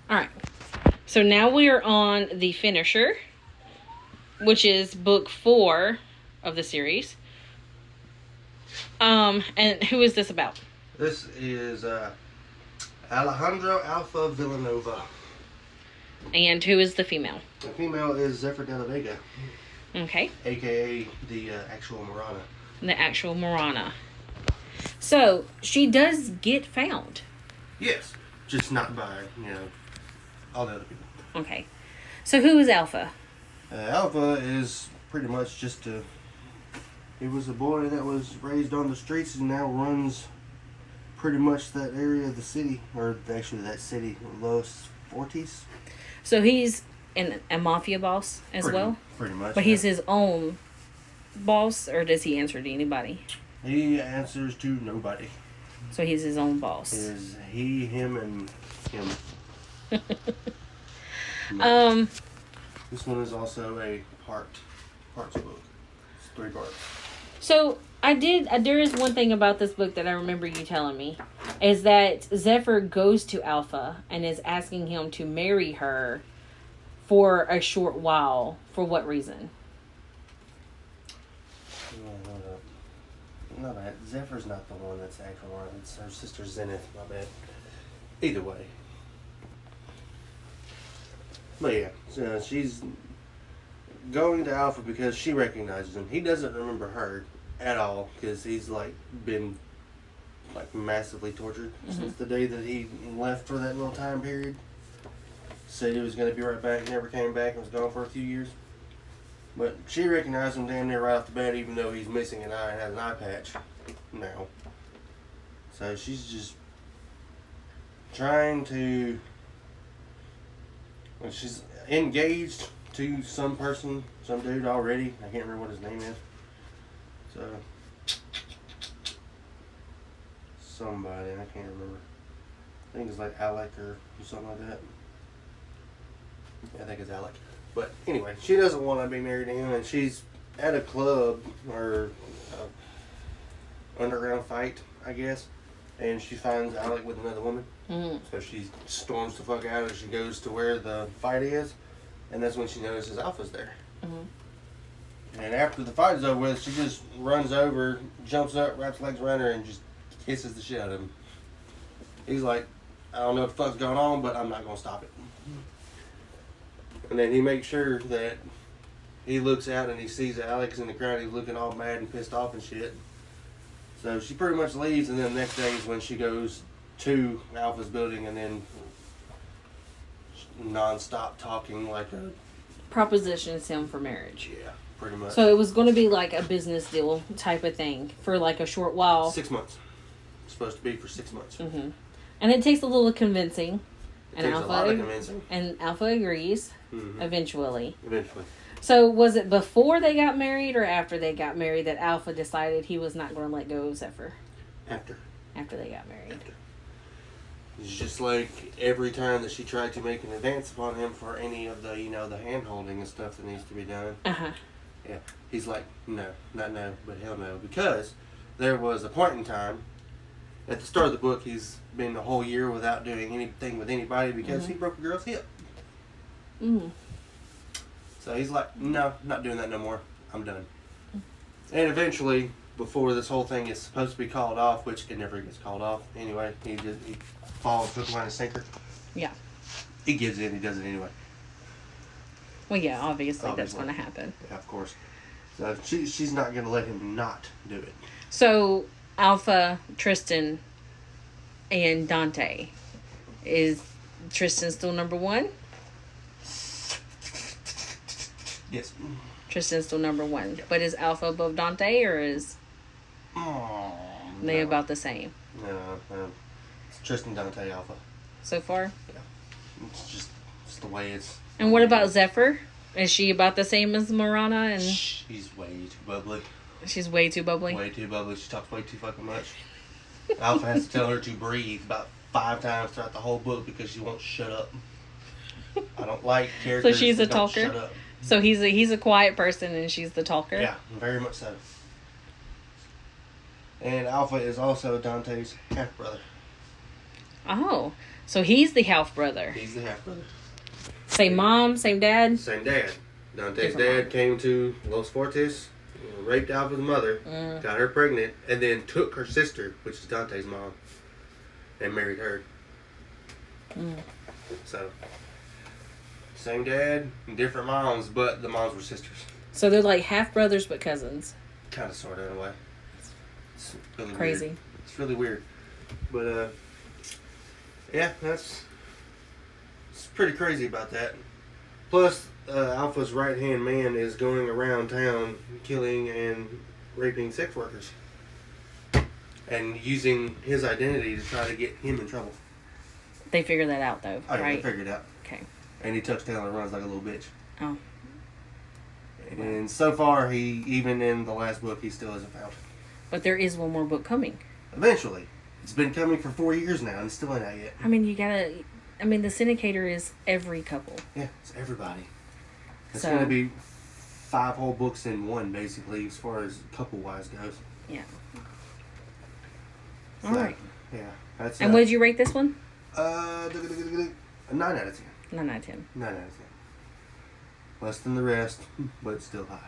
All right. So now we are on the finisher, which is book 4 of the series. And who is this about? This is Alejandro Alpha Villanova. And who is the female? The female is Zephyr de la Vega. Okay. A.K.A. the actual Morana. The actual Morana. So, she does get found. Yes. Just not by, all the other people. Okay. So, who is Alpha? Alpha is pretty much just he was a boy that was raised on the streets and now runs pretty much that area of the city, or actually that city, Los Fortis. So he's a mafia boss as well? Pretty much. But he's his own boss, or does he answer to anybody? He answers to nobody. So he's his own boss. Is he, him, and him. This one is also a parts book. It's 3 parts. So there is one thing about this book that I remember you telling me, is that Zephyr goes to Alpha and is asking him to marry her for a short while. For what reason? No, bad. Zephyr's not the one that's the actual one. It's her sister Zenith, my bad. Either way. But yeah, so she's going to Alpha because she recognizes him. He doesn't remember her at all because he's been massively tortured since the day that he left for that little time period. Said he was going to be right back, never came back, and was gone for a few years. But she recognized him damn near right off the bat, even though he's missing an eye and has an eye patch now. So she's just trying to... Well, she's engaged to some person, some dude already. I can't remember what his name is. So... somebody, I can't remember. I think it's like Alec or something like that. Yeah, I think it's Alec. But anyway, she doesn't want to be married to him, and she's at a club or underground fight, I guess, and she finds Alec with another woman. Mm-hmm. So she storms the fuck out as she goes to where the fight is, and that's when she notices Alpha's there. Mm-hmm. And after the fight is over with, she just runs over, jumps up, wraps legs around her, and just kisses the shit out of him. He's like, I don't know what the fuck's going on, but I'm not going to stop it. And then he makes sure that he looks out and he sees Alex in the crowd. He's looking all mad and pissed off and shit. So she pretty much leaves, and then the next day is when she goes to Alpha's building and then non-stop talking like a... propositions him for marriage. Yeah, pretty much. So it was going to be like a business deal type of thing for like a short while. 6 months. It's supposed to be for 6 months. Mm-hmm. And it takes a little convincing. It takes a lot of convincing. And Alpha agrees, eventually. Eventually. So was it before they got married or after they got married that Alpha decided he was not going to let go of Zephyr? After. After they got married. After. It's just like every time that she tried to make an advance upon him for any of the, the hand-holding and stuff that needs to be done. Uh-huh. Yeah. He's like, no, not no, but hell no. Because there was a point in time, at the start of the book, he's been a whole year without doing anything with anybody because he broke a girl's hip. Mm. So he's like, no, not doing that no more. I'm done. And eventually, before this whole thing is supposed to be called off, which it never gets called off anyway, he falls hook, line, and sinker. Yeah. He gives in. He does it anyway. Well, yeah, obviously. That's going to happen. Yeah, of course. So she's not going to let him not do it. So Alpha, Tristan, and Dante. Is Tristan still number 1? Yes. Tristan's still number 1. Yep. But is Alpha above Dante, or is they about the same? No. It's Tristan, Dante, Alpha. So far? Yeah. It's the way it's... And what about Zephyr? Is she about the same as Morana? And she's way too bubbly. She's way too bubbly? Way too bubbly. She talks way too fucking much. Alpha has to tell her to breathe about 5 times throughout the whole book because she won't shut up. I don't like characters so she's a that don't talker? shut up. So he's a quiet person and she's the talker? Yeah, very much so. And Alpha is also Dante's half-brother. Oh. So he's the half brother. He's the half brother. Same mom, same dad. Same dad. Dante's Different dad came to Los Fortes, raped Alpha's mother, got her pregnant, and then took her sister, which is Dante's mom, and married her. So, same dad, different moms, but the moms were sisters. So they're like half brothers but cousins. Kind of, sort of, in a way. It's really Crazy. Weird. It's really weird. But, yeah, it's pretty crazy about that. Plus, Alpha's right-hand man is going around town killing and raping sex workers. And using his identity to try to get him in trouble. They figure that out, though, Oh, yeah, right? they figured it out. Okay. And he tucks tail and runs like a little bitch. Oh. And so far, even in the last book, he still hasn't found. But there is one more book coming. Eventually. It's been coming for 4 years now, and it's still ain't out yet. I mean, the Syndicator is every couple. Yeah, it's everybody. It's So- going to be 5 whole books in one, basically, as far as couple-wise goes. Yeah. So, All right. Yeah. That's, And what did you rate this one? a 9 out of 10. 9 out of 10. 9 out of 10. Less than the rest, but still high.